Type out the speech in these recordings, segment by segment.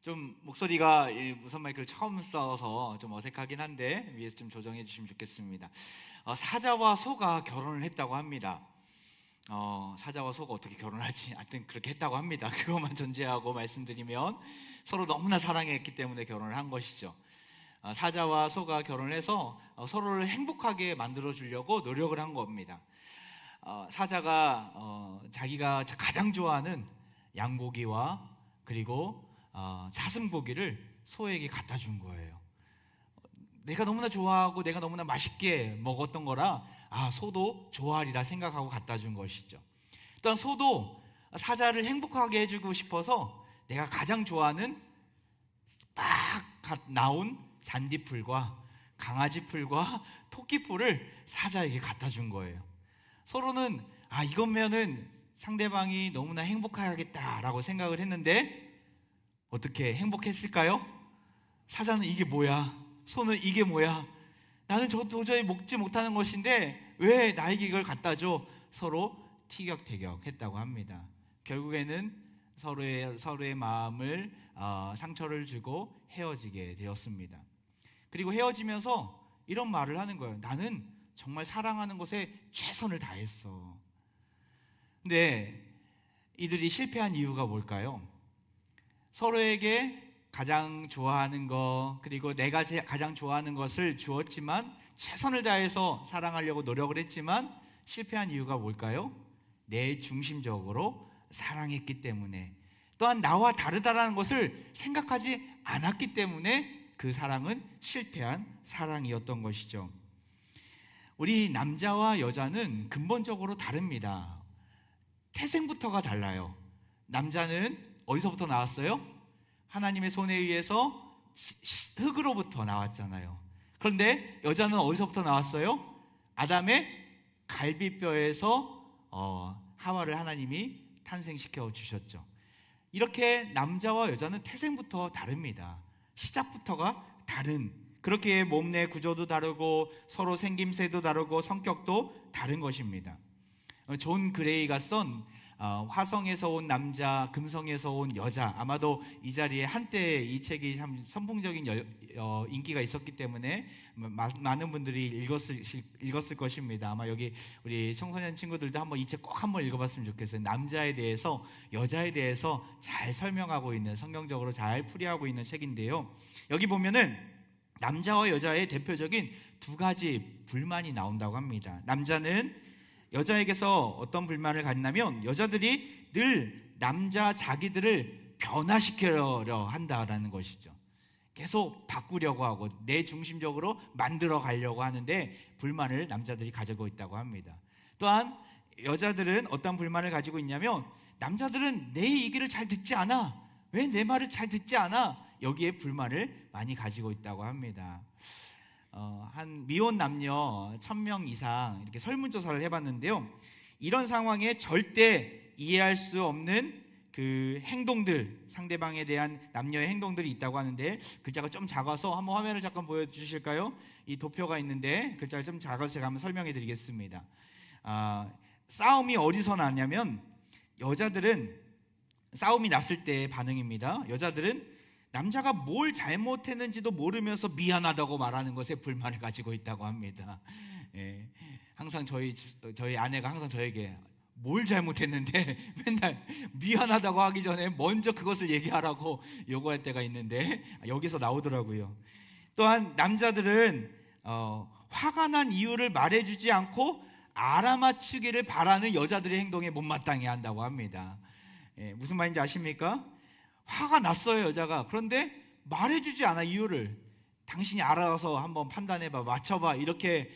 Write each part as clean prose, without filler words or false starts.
좀 목소리가 무선 마이크를 처음 써서 좀 어색하긴 한데 위에서 좀 조정해 주시면 좋겠습니다. 사자와 소가 결혼을 했다고 합니다. 사자와 소가 어떻게 결혼하지? 하여튼 그렇게 했다고 합니다. 그것만 전제하고 말씀드리면 서로 너무나 사랑했기 때문에 결혼을 한 것이죠. 사자와 소가 결혼을 해서 서로를 행복하게 만들어 주려고 노력을 한 겁니다. 사자가 자기가 가장 좋아하는 양고기와 그리고 사슴고기를 소에게 갖다 준 거예요. 내가 너무나 좋아하고 내가 너무나 맛있게 먹었던 거라 소도 좋아하리라 생각하고 갖다 준 것이죠. 또한 소도 사자를 행복하게 해주고 싶어서 내가 가장 좋아하는 막 나온 잔디풀과 강아지풀과 토끼풀을 사자에게 갖다 준 거예요. 서로는 이거면은 상대방이 너무나 행복하겠다라고 생각을 했는데 어떻게 행복했을까요? 사자는 이게 뭐야? 소는 이게 뭐야? 나는 저거 도저히 먹지 못하는 것인데 왜 나에게 이걸 갖다 줘? 서로 티격태격 했다고 합니다. 결국에는 서로의 마음을 상처를 주고 헤어지게 되었습니다. 그리고 헤어지면서 이런 말을 하는 거예요. 나는 정말 사랑하는 것에 최선을 다했어. 근데 이들이 실패한 이유가 뭘까요? 서로에게 가장 좋아하는 것, 그리고 내가 가장 좋아하는 것을 주었지만 최선을 다해서 사랑하려고 노력을 했지만 실패한 이유가 뭘까요? 내 중심적으로 사랑했기 때문에, 또한 나와 다르다라는 것을 생각하지 않았기 때문에 그 사랑은 실패한 사랑이었던 것이죠. 우리 남자와 여자는 근본적으로 다릅니다. 태생부터가 달라요. 남자는 어디서부터 나왔어요? 하나님의 손에 의해서 흙으로부터 나왔잖아요. 그런데 여자는 어디서부터 나왔어요? 아담의 갈비뼈에서 하와를 하나님이 탄생시켜 주셨죠. 이렇게 남자와 여자는 태생부터 다릅니다. 시작부터가 다른, 그렇게 몸 내 구조도 다르고 서로 생김새도 다르고 성격도 다른 것입니다. 존 그레이가 쓴 화성에서 온 남자, 금성에서 온 여자, 아마도 이 자리에 한때 이 책이 참 선풍적인 인기가 있었기 때문에 많은 분들이 읽었을 것입니다. 아마 여기 우리 청소년 친구들도 한번 이 책 꼭 한번 읽어봤으면 좋겠어요. 남자에 대해서, 여자에 대해서 잘 설명하고 있는, 성경적으로 잘 풀이하고 있는 책인데요. 여기 보면은 남자와 여자의 대표적인 두 가지 불만이 나온다고 합니다. 남자는 여자에게서 어떤 불만을 갖냐면 여자들이 늘 남자 자기들을 변화시키려 한다라는 것이죠. 계속 바꾸려고 하고 내 중심적으로 만들어 가려고 하는데 불만을 남자들이 가지고 있다고 합니다. 또한 여자들은 어떤 불만을 가지고 있냐면 남자들은 내 얘기를 잘 듣지 않아. 왜 내 말을 잘 듣지 않아? 여기에 불만을 많이 가지고 있다고 합니다. 한 미혼 남녀 1000명 이상 이렇게 설문조사를 해봤는데요. 이런 상황에 절대 이해할 수 없는 그 행동들, 상대방에 대한 남녀의 행동들이 있다고 하는데 글자가 좀 작아서 한번 화면을 잠깐 보여주실까요? 이 도표가 있는데 글자가 좀 작아서 제가 한번 설명해 드리겠습니다. 싸움이 어디서 나냐면 여자들은 싸움이 났을 때의 반응입니다. 여자들은 남자가 뭘 잘못했는지도 모르면서 미안하다고 말하는 것에 불만을 가지고 있다고 합니다. 항상 저희 아내가 항상 저에게 뭘 잘못했는데 맨날 미안하다고 하기 전에 먼저 그것을 얘기하라고 요구할 때가 있는데 여기서 나오더라고요. 또한 남자들은 화가 난 이유를 말해주지 않고 알아맞추기를 바라는 여자들의 행동에 못마땅해 한다고 합니다. 무슨 말인지 아십니까? 화가 났어요, 여자가. 그런데 말해주지 않아, 이유를. 당신이 알아서 한번 판단해봐, 맞춰봐, 이렇게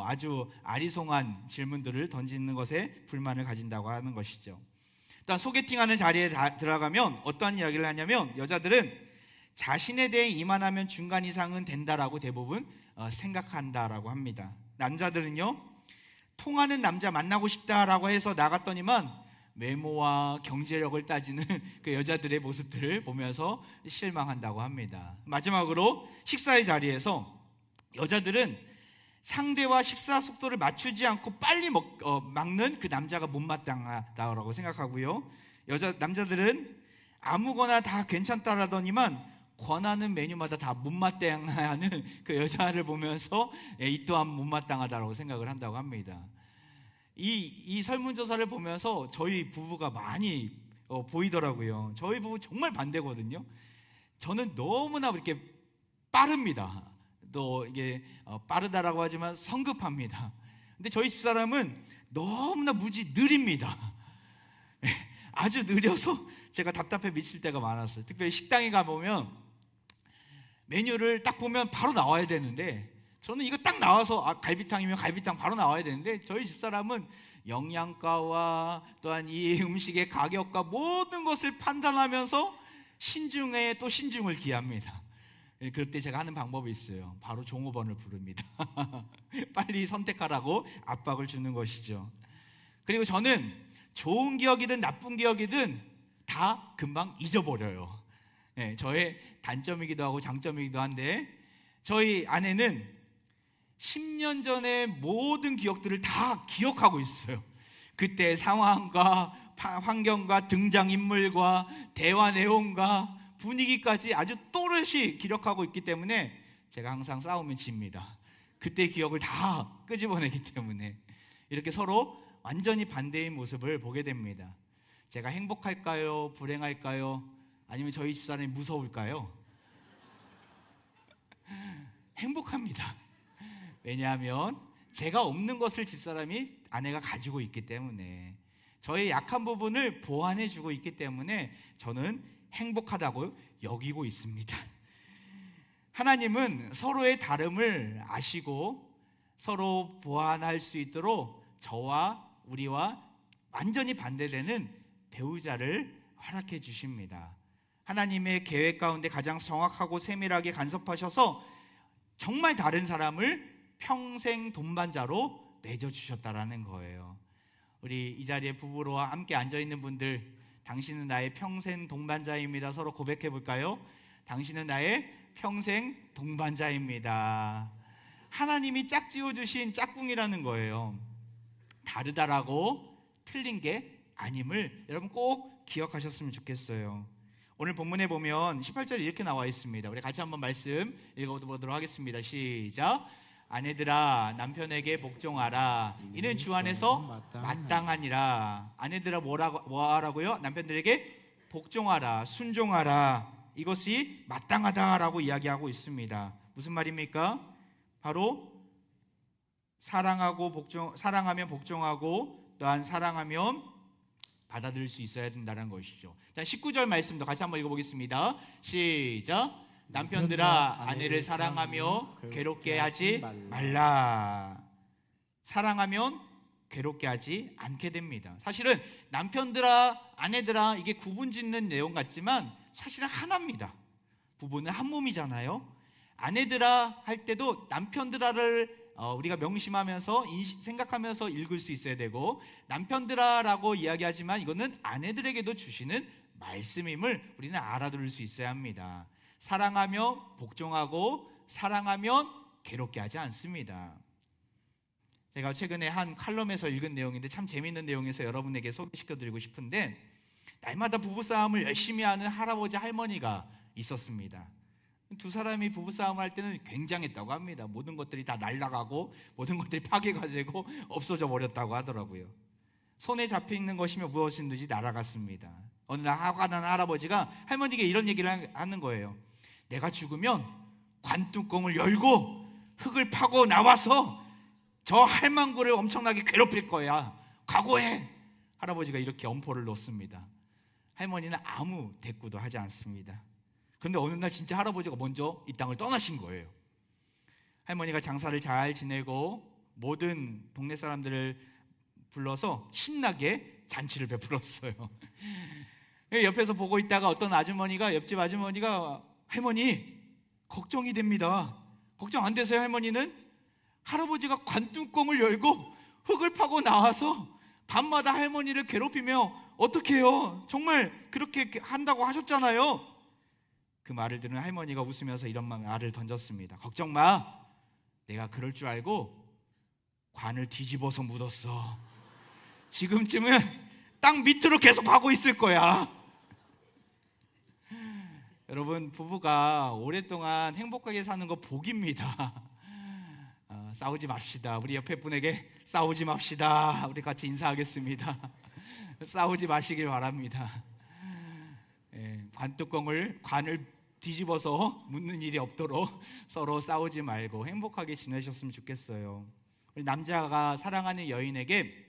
아주 아리송한 질문들을 던지는 것에 불만을 가진다고 하는 것이죠. 일단 소개팅하는 자리에 들어가면 어떠한 이야기를 하냐면 여자들은 자신에 대해 이만하면 중간 이상은 된다라고 대부분 생각한다라고 합니다. 남자들은요, 통하는 남자 만나고 싶다라고 해서 나갔더니만 외모와 경제력을 따지는 그 여자들의 모습들을 보면서 실망한다고 합니다. 마지막으로 식사의 자리에서 여자들은 상대와 식사 속도를 맞추지 않고 빨리 막는 그 남자가 못마땅하다고 생각하고요. 남자들은 아무거나 다 괜찮다라더니만 권하는 메뉴마다 다 못마땅하는 그 여자를 보면서 이 또한 못마땅하다고 생각을 한다고 합니다. 이 설문조사를 보면서 저희 부부가 많이 보이더라고요. 저희 부부 정말 반대거든요. 저는 너무나 이렇게 빠릅니다. 또 이게 빠르다라고 하지만 성급합니다. 근데 저희 집사람은 너무나 무지 느립니다. 아주 느려서 제가 답답해 미칠 때가 많았어요. 특별히 식당에 가보면 메뉴를 딱 보면 바로 나와야 되는데, 저는 이거 딱 나와서 갈비탕이면 갈비탕 바로 나와야 되는데, 저희 집사람은 영양가와 또한 이 음식의 가격과 모든 것을 판단하면서 신중에 또 신중을 기합니다. 그럴 때 제가 하는 방법이 있어요. 바로 종업원을 부릅니다. 빨리 선택하라고 압박을 주는 것이죠. 그리고 저는 좋은 기억이든 나쁜 기억이든 다 금방 잊어버려요. 저의 단점이기도 하고 장점이기도 한데, 저희 아내는 10년 전의 모든 기억들을 다 기억하고 있어요. 그때 상황과 환경과 등장인물과 대화 내용과 분위기까지 아주 또렷이 기록하고 있기 때문에 제가 항상 싸우면 집니다. 그때 기억을 다 끄집어내기 때문에 이렇게 서로 완전히 반대의 모습을 보게 됩니다. 제가 행복할까요? 불행할까요? 아니면 저희 집사람이 무서울까요? 행복합니다. 왜냐하면 제가 없는 것을 집사람이, 아내가 가지고 있기 때문에, 저의 약한 부분을 보완해 주고 있기 때문에 저는 행복하다고 여기고 있습니다. 하나님은 서로의 다름을 아시고 서로 보완할 수 있도록 저와 우리와 완전히 반대되는 배우자를 허락해 주십니다. 하나님의 계획 가운데 가장 정확하고 세밀하게 간섭하셔서 정말 다른 사람을 평생 동반자로 맺어주셨다라는 거예요. 우리 이 자리에 부부로 함께 앉아있는 분들, 당신은 나의 평생 동반자입니다. 서로 고백해 볼까요? 당신은 나의 평생 동반자입니다. 하나님이 짝지어주신 짝꿍이라는 거예요. 다르다라고 틀린 게 아님을 여러분 꼭 기억하셨으면 좋겠어요. 오늘 본문에 보면 18절에 이렇게 나와 있습니다. 우리 같이 한번 말씀 읽어보도록 하겠습니다. 시작. 아내들아 남편에게 복종하라. 이는 주 안에서 마땅하니라. 아내들아 뭐 하라고요? 남편들에게 복종하라, 순종하라. 이것이 마땅하다라고 이야기하고 있습니다. 무슨 말입니까? 바로 사랑하면 복종하고 또한 사랑하면 받아들일 수 있어야 된다는 것이죠. 자, 19절 말씀도 같이 한번 읽어보겠습니다. 시작. 남편들아 아내를 사랑하며 괴롭게 하지 말라. 사랑하면 괴롭게 하지 않게 됩니다. 사실은 남편들아 아내들아 이게 구분짓는 내용 같지만 사실은 하나입니다. 부부는 한 몸이잖아요. 아내들아 할 때도 남편들아를 우리가 명심하면서 생각하면서 읽을 수 있어야 되고, 남편들아라고 이야기하지만 이거는 아내들에게도 주시는 말씀임을 우리는 알아들을 수 있어야 합니다. 사랑하며 복종하고 사랑하면 괴롭게 하지 않습니다. 제가 최근에 한 칼럼에서 읽은 내용인데 참 재미있는 내용에서 여러분에게 소개시켜드리고 싶은데, 날마다 부부싸움을 열심히 하는 할아버지 할머니가 있었습니다. 두 사람이 부부싸움을 할 때는 굉장했다고 합니다. 모든 것들이 다 날아가고 모든 것들이 파괴가 되고 없어져 버렸다고 하더라고요. 손에 잡혀있는 것이며 무엇이든지 날아갔습니다. 어느 날 화가 난 할아버지가 할머니에게 이런 얘기를 하는 거예요. 내가 죽으면 관뚜껑을 열고 흙을 파고 나와서 저 할망구를 엄청나게 괴롭힐 거야. 각오해. 할아버지가 이렇게 엄포를 놓습니다. 할머니는 아무 대꾸도 하지 않습니다. 그런데 어느 날 진짜 할아버지가 먼저 이 땅을 떠나신 거예요. 할머니가 장사를 잘 지내고 모든 동네 사람들을 불러서 신나게 잔치를 베풀었어요. 옆에서 보고 있다가 어떤 아주머니가, 옆집 아주머니가, 할머니 걱정이 됩니다. 걱정 안 되세요? 할머니는 할아버지가 관뚜껑을 열고 흙을 파고 나와서 밤마다 할머니를 괴롭히며 어떡해요? 정말 그렇게 한다고 하셨잖아요. 그 말을 들은 할머니가 웃으면서 이런 말을 던졌습니다. 걱정 마. 내가 그럴 줄 알고 관을 뒤집어서 묻었어. 지금쯤은 땅 밑으로 계속 파고 있을 거야. 여러분, 부부가 오랫동안 행복하게 사는 거 복입니다. 싸우지 맙시다. 우리 옆에 분에게 싸우지 맙시다. 우리 같이 인사하겠습니다. 싸우지 마시길 바랍니다. 관을 뒤집어서 묻는 일이 없도록 서로 싸우지 말고 행복하게 지내셨으면 좋겠어요. 우리 남자가 사랑하는 여인에게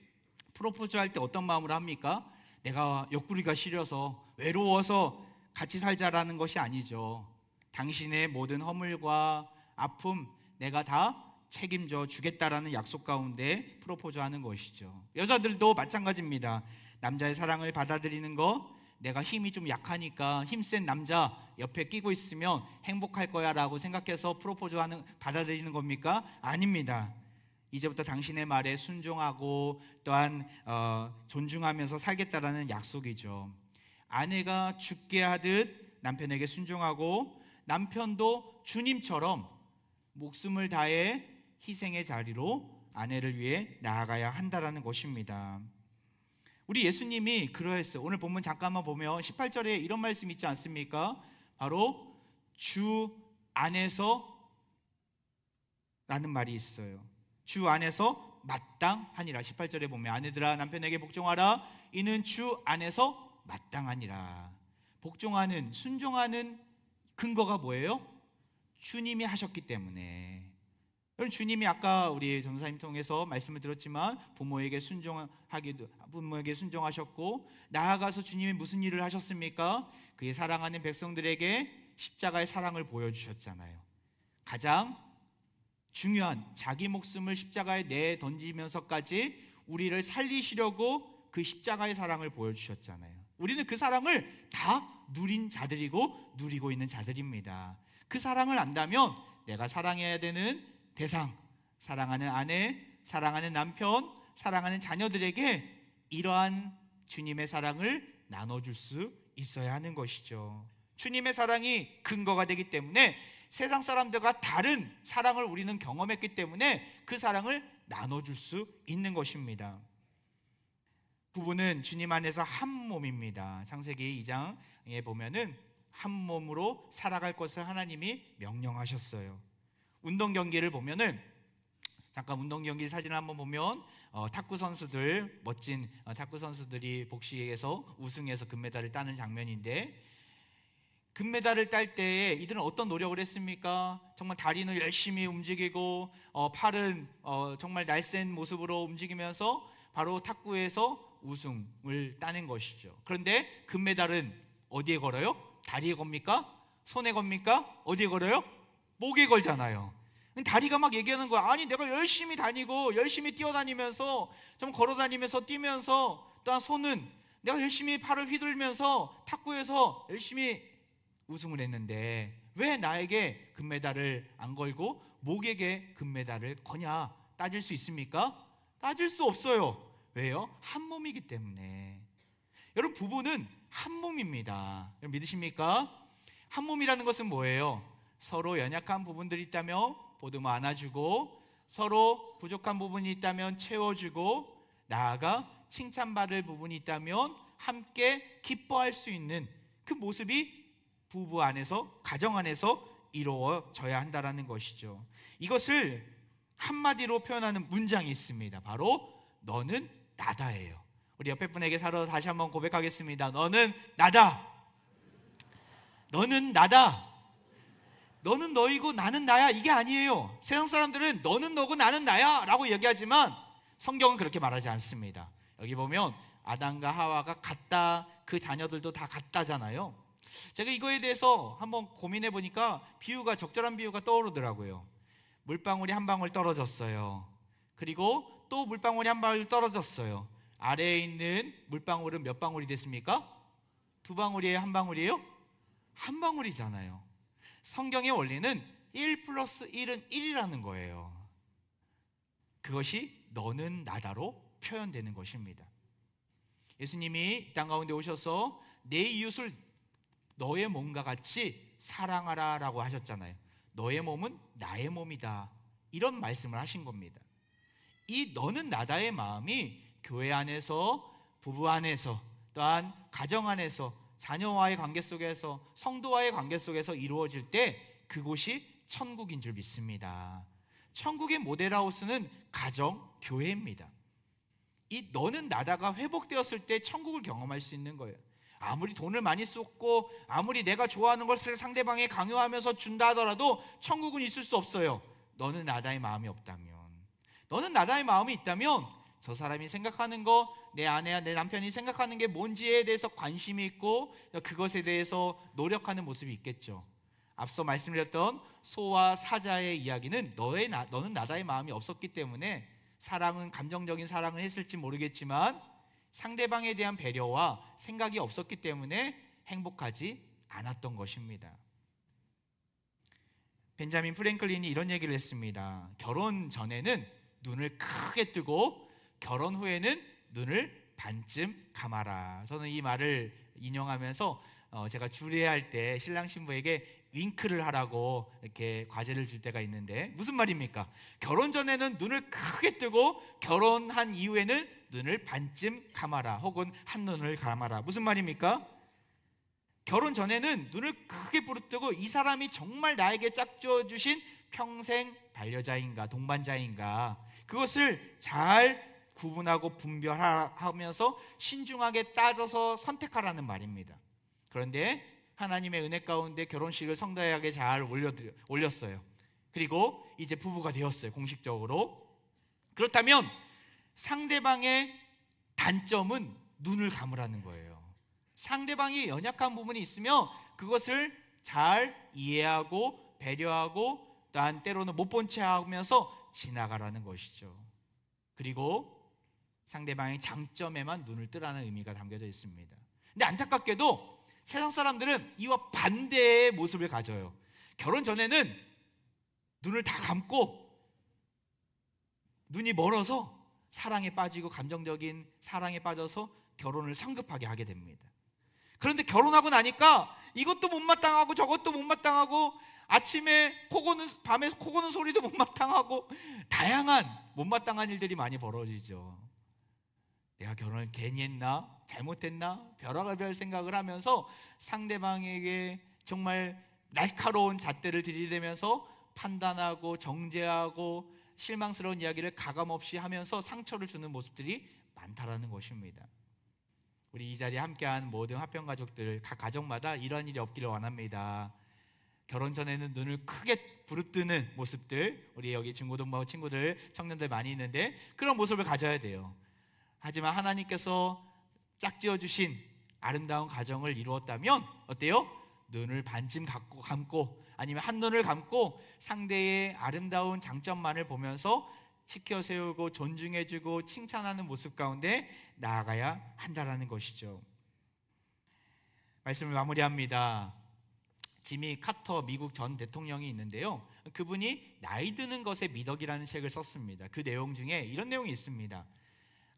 프로포즈할 때 어떤 마음으로 합니까? 내가 옆구리가 시려서 외로워서 같이 살자라는 것이 아니죠. 당신의 모든 허물과 아픔 내가 다 책임져 주겠다라는 약속 가운데 프로포즈하는 것이죠. 여자들도 마찬가지입니다. 남자의 사랑을 받아들이는 거, 내가 힘이 좀 약하니까 힘센 남자 옆에 끼고 있으면 행복할 거야 라고 생각해서 받아들이는 겁니까? 아닙니다. 이제부터 당신의 말에 순종하고 또한 존중하면서 살겠다라는 약속이죠. 아내가 죽게 하듯 남편에게 순종하고 남편도 주님처럼 목숨을 다해 희생의 자리로 아내를 위해 나아가야 한다라는 것입니다. 우리 예수님이 그러했어요. 오늘 본문 잠깐만 보면 18절에 이런 말씀 있지 않습니까? 바로 주 안에서 라는 말이 있어요. 주 안에서 마땅하니라. 18절에 보면 아내들아 남편에게 복종하라. 이는 주 안에서 마땅하니라. 복종하는, 순종하는 근거가 뭐예요? 주님이 하셨기 때문에. 여러분, 주님이 아까 우리 전도사님 통해서 말씀을 들었지만 부모에게 순종하셨고, 나아가서 주님이 무슨 일을 하셨습니까? 그의 사랑하는 백성들에게 십자가의 사랑을 보여주셨잖아요. 가장 중요한 자기 목숨을 십자가에 내던지면서까지 우리를 살리시려고 그 십자가의 사랑을 보여주셨잖아요. 우리는 그 사랑을 다 누린 자들이고 누리고 있는 자들입니다. 그 사랑을 안다면 내가 사랑해야 되는 대상, 사랑하는 아내, 사랑하는 남편, 사랑하는 자녀들에게 이러한 주님의 사랑을 나눠줄 수 있어야 하는 것이죠. 주님의 사랑이 근거가 되기 때문에 세상 사람들과 다른 사랑을 우리는 경험했기 때문에 그 사랑을 나눠줄 수 있는 것입니다. 부부는 주님 안에서 한 몸입니다. 창세기 2장에 보면은 한 몸으로 살아갈 것을 하나님이 명령하셨어요. 운동 경기를 보면은, 잠깐 운동 경기 사진을 한번 보면 탁구 선수들, 멋진 탁구 선수들이 복식에서 우승해서 금메달을 따는 장면인데, 금메달을 딸 때에 이들은 어떤 노력을 했습니까? 정말 다리는 열심히 움직이고 팔은 정말 날쌘 모습으로 움직이면서 바로 탁구에서 우승을 따는 것이죠. 그런데 금메달은 어디에 걸어요? 다리에 겁니까? 손에 겁니까? 어디에 걸어요? 목에 걸잖아요. 다리가 막 얘기하는 거야. 아니, 내가 열심히 다니고 열심히 뛰어다니면서 좀 걸어다니면서 뛰면서, 또한 손은 내가 열심히 팔을 휘둘면서 탁구에서 열심히 우승을 했는데 왜 나에게 금메달을 안 걸고 목에게 금메달을 거냐? 따질 수 있습니까? 따질 수 없어요. 왜요? 한 몸이기 때문에. 여러분, 부부는 한 몸입니다. 여러분, 믿으십니까? 한 몸이라는 것은 뭐예요? 서로 연약한 부분들이 있다면 보듬어 안아주고, 서로 부족한 부분이 있다면 채워주고, 나아가 칭찬받을 부분이 있다면 함께 기뻐할 수 있는 그 모습이 부부 안에서, 가정 안에서 이루어져야 한다는 것이죠. 이것을 한마디로 표현하는 문장이 있습니다. 바로 너는 나다예요. 우리 옆에 분에게 다시 한번 고백하겠습니다. 너는 나다. 너는 나다. 너는 너이고 나는 나야. 이게 아니에요. 세상 사람들은 너는 너고 나는 나야 라고 얘기하지만 성경은 그렇게 말하지 않습니다. 여기 보면 아담과 하와가 같다, 그 자녀들도 다 같다잖아요. 제가 이거에 대해서 한번 고민해 보니까 적절한 비유가 떠오르더라고요. 물방울이 한 방울 떨어졌어요. 그리고 또 물방울이 한 방울 떨어졌어요. 아래에 있는 물방울은 몇 방울이 됐습니까? 2방울이에요? 한 방울이에요? 한 방울이잖아요. 성경의 원리는 1 플러스 1은 1이라는 거예요. 그것이 너는 나다로 표현되는 것입니다. 예수님이 이 땅 가운데 오셔서 내 이웃을 너의 몸과 같이 사랑하라 라고 하셨잖아요. 너의 몸은 나의 몸이다, 이런 말씀을 하신 겁니다. 이 너는 나다의 마음이 교회 안에서, 부부 안에서, 또한 가정 안에서 자녀와의 관계 속에서, 성도와의 관계 속에서 이루어질 때 그곳이 천국인 줄 믿습니다. 천국의 모델하우스는 가정, 교회입니다. 이 너는 나다가 회복되었을 때 천국을 경험할 수 있는 거예요. 아무리 돈을 많이 쏟고 아무리 내가 좋아하는 것을 상대방에 강요하면서 준다 하더라도 천국은 있을 수 없어요. 너는 나다의 마음이 없다면. 너는 나다의 마음이 있다면 저 사람이 생각하는 거, 내 아내야 내 남편이 생각하는 게 뭔지에 대해서 관심이 있고 그것에 대해서 노력하는 모습이 있겠죠. 앞서 말씀드렸던 소와 사자의 이야기는 너는 나다의 마음이 없었기 때문에 사랑은, 감정적인 사랑을 했을지 모르겠지만 상대방에 대한 배려와 생각이 없었기 때문에 행복하지 않았던 것입니다. 벤자민 프랭클린이 이런 얘기를 했습니다. 결혼 전에는 눈을 크게 뜨고 결혼 후에는 눈을 반쯤 감아라. 저는 이 말을 인용하면서 제가 주례할 때 신랑 신부에게 윙크를 하라고 이렇게 과제를 줄 때가 있는데, 무슨 말입니까? 결혼 전에는 눈을 크게 뜨고 결혼한 이후에는 눈을 반쯤 감아라, 혹은 한눈을 감아라. 무슨 말입니까? 결혼 전에는 눈을 크게 부릅뜨고 이 사람이 정말 나에게 짝지어 주신 평생 반려자인가 동반자인가, 그것을 잘 구분하고 분별하면서 신중하게 따져서 선택하라는 말입니다. 그런데 하나님의 은혜 가운데 결혼식을 성대하게 잘 올렸어요. 그리고 이제 부부가 되었어요, 공식적으로. 그렇다면 상대방의 단점은 눈을 감으라는 거예요. 상대방이 연약한 부분이 있으면 그것을 잘 이해하고 배려하고 또한 때로는 못 본 채 하면서 지나가라는 것이죠. 그리고 상대방의 장점에만 눈을 뜨라는 의미가 담겨져 있습니다. 근데 안타깝게도 세상 사람들은 이와 반대의 모습을 가져요. 결혼 전에는 눈을 다 감고 눈이 멀어서 사랑에 빠지고 감정적인 사랑에 빠져서 결혼을 성급하게 하게 됩니다. 그런데 결혼하고 나니까 이것도 못마땅하고 저것도 못마땅하고 아침에 코 고는, 밤에 코 고는 소리도 못마땅하고 다양한 못마땅한 일들이 많이 벌어지죠. 내가 결혼을 괜히 했나? 잘못했나? 별아가별 생각을 하면서 상대방에게 정말 날카로운 잣대를 들이대면서 판단하고 정죄하고 실망스러운 이야기를 가감없이 하면서 상처를 주는 모습들이 많다라는 것입니다. 우리 이 자리에 함께한 모든 화평가족들, 각 가정마다 이런 일이 없기를 원합니다. 결혼 전에는 눈을 크게 부릅뜨는 모습들, 우리 여기 중고등부 친구들, 청년들 많이 있는데 그런 모습을 가져야 돼요. 하지만 하나님께서 짝지어 주신 아름다운 가정을 이루었다면 어때요? 눈을 반쯤 감고 아니면 한눈을 감고 상대의 아름다운 장점만을 보면서 지켜 세우고 존중해주고 칭찬하는 모습 가운데 나아가야 한다라는 것이죠. 말씀을 마무리합니다. 지미 카터 미국 전 대통령이 있는데요, 그분이 나이 드는 것의 미덕이라는 책을 썼습니다. 그 내용 중에 이런 내용이 있습니다.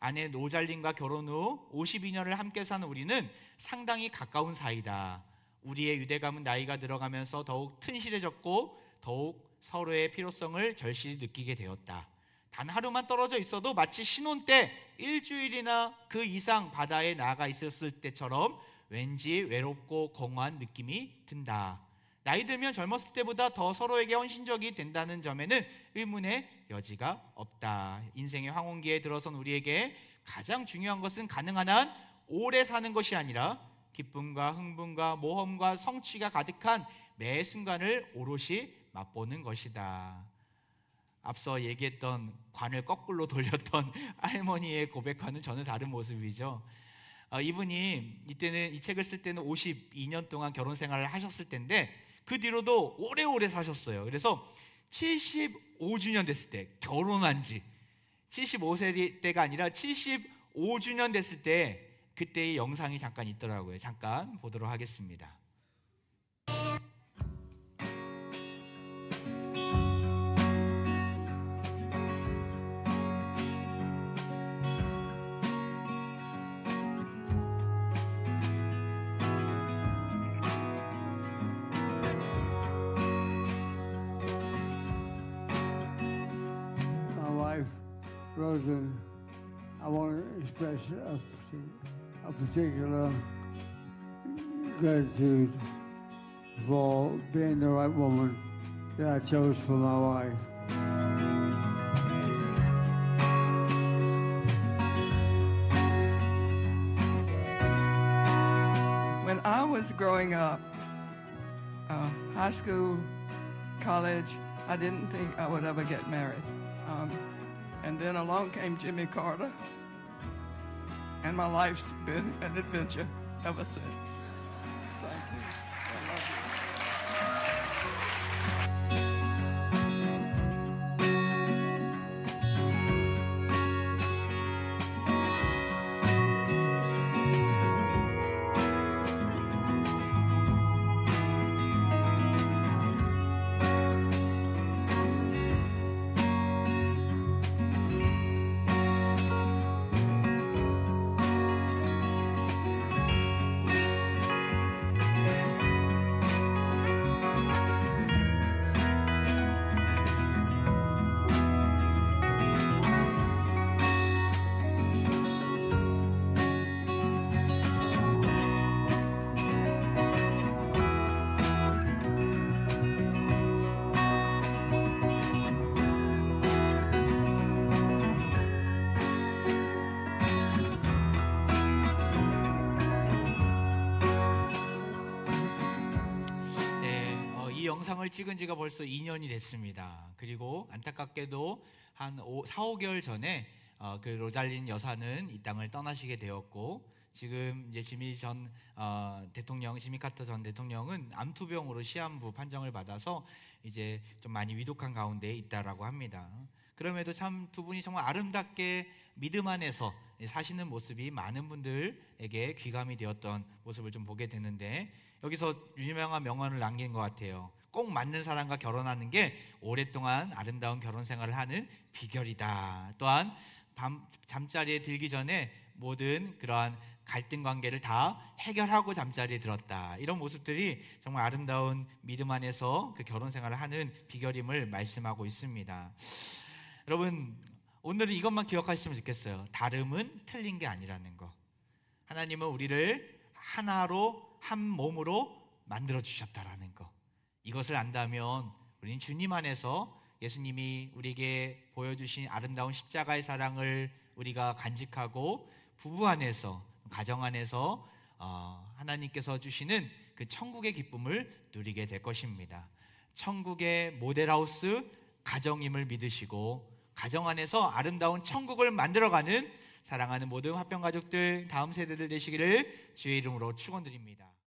아내 노잘린과 결혼 후 52년을 함께 산 우리는 상당히 가까운 사이다. 우리의 유대감은 나이가 들어가면서 더욱 튼실해졌고 더욱 서로의 필요성을 절실히 느끼게 되었다. 단 하루만 떨어져 있어도 마치 신혼 때 일주일이나 그 이상 바다에 나가 있었을 때처럼 왠지 외롭고 공허한 느낌이 든다. 나이 들면 젊었을 때보다 더 서로에게 헌신적이 된다는 점에는 의문의 여지가 없다. 인생의 황혼기에 들어선 우리에게 가장 중요한 것은 가능한 한 오래 사는 것이 아니라 기쁨과 흥분과 모험과 성취가 가득한 매 순간을 오롯이 맛보는 것이다. 앞서 얘기했던 관을 거꾸로 돌렸던 할머니의 고백과는 전혀 다른 모습이죠. 이분이 이때는 이 책을 쓸 때는 52년 동안 결혼 생활을 하셨을 텐데 그 뒤로도 오래오래 사셨어요. 그래서 75주년 됐을 때, 결혼한 지 75세 때가 아니라 75주년 됐을 때 그때의 영상이 잠깐 있더라고요. 잠깐 보도록 하겠습니다. Rosen, I want to express a particular gratitude for being the right woman that I chose for my wife. When I was growing up, high school, college, I didn't think I would ever get married. And then along came Jimmy Carter, and my life's been an adventure ever since. Thank you. I love you. 이 영상을 찍은 지가 벌써 2년이 됐습니다. 그리고 안타깝게도 한 4, 5개월 전에 그 로잘린 여사는 이 땅을 떠나시게 되었고, 지금 이제 지미 카터 전 대통령은 암투병으로 시한부 판정을 받아서 이제 좀 많이 위독한 가운데 있다라고 합니다. 그럼에도 참 두 분이 정말 아름답게 믿음 안에서 사시는 모습이 많은 분들에게 귀감이 되었던 모습을 좀 보게 되는데, 여기서 유명한 명언을 남긴 것 같아요. 꼭 맞는 사람과 결혼하는 게 오랫동안 아름다운 결혼 생활을 하는 비결이다. 또한 잠자리에 들기 전에 모든 그러한 갈등 관계를 다 해결하고 잠자리에 들었다. 이런 모습들이 정말 아름다운 믿음 안에서 그 결혼 생활을 하는 비결임을 말씀하고 있습니다. 여러분, 오늘은 이것만 기억하시면 좋겠어요. 다름은 틀린 게 아니라는 거. 하나님은 우리를 하나로, 한 몸으로 만들어 주셨다라는 거. 이것을 안다면 우리는 주님 안에서 예수님이 우리에게 보여주신 아름다운 십자가의 사랑을 우리가 간직하고, 부부 안에서, 가정 안에서 하나님께서 주시는 그 천국의 기쁨을 누리게 될 것입니다. 천국의 모델하우스 가정임을 믿으시고, 가정 안에서 아름다운 천국을 만들어가는 사랑하는 모든 화평가족들, 다음 세대들 되시기를 주의 이름으로 축원드립니다.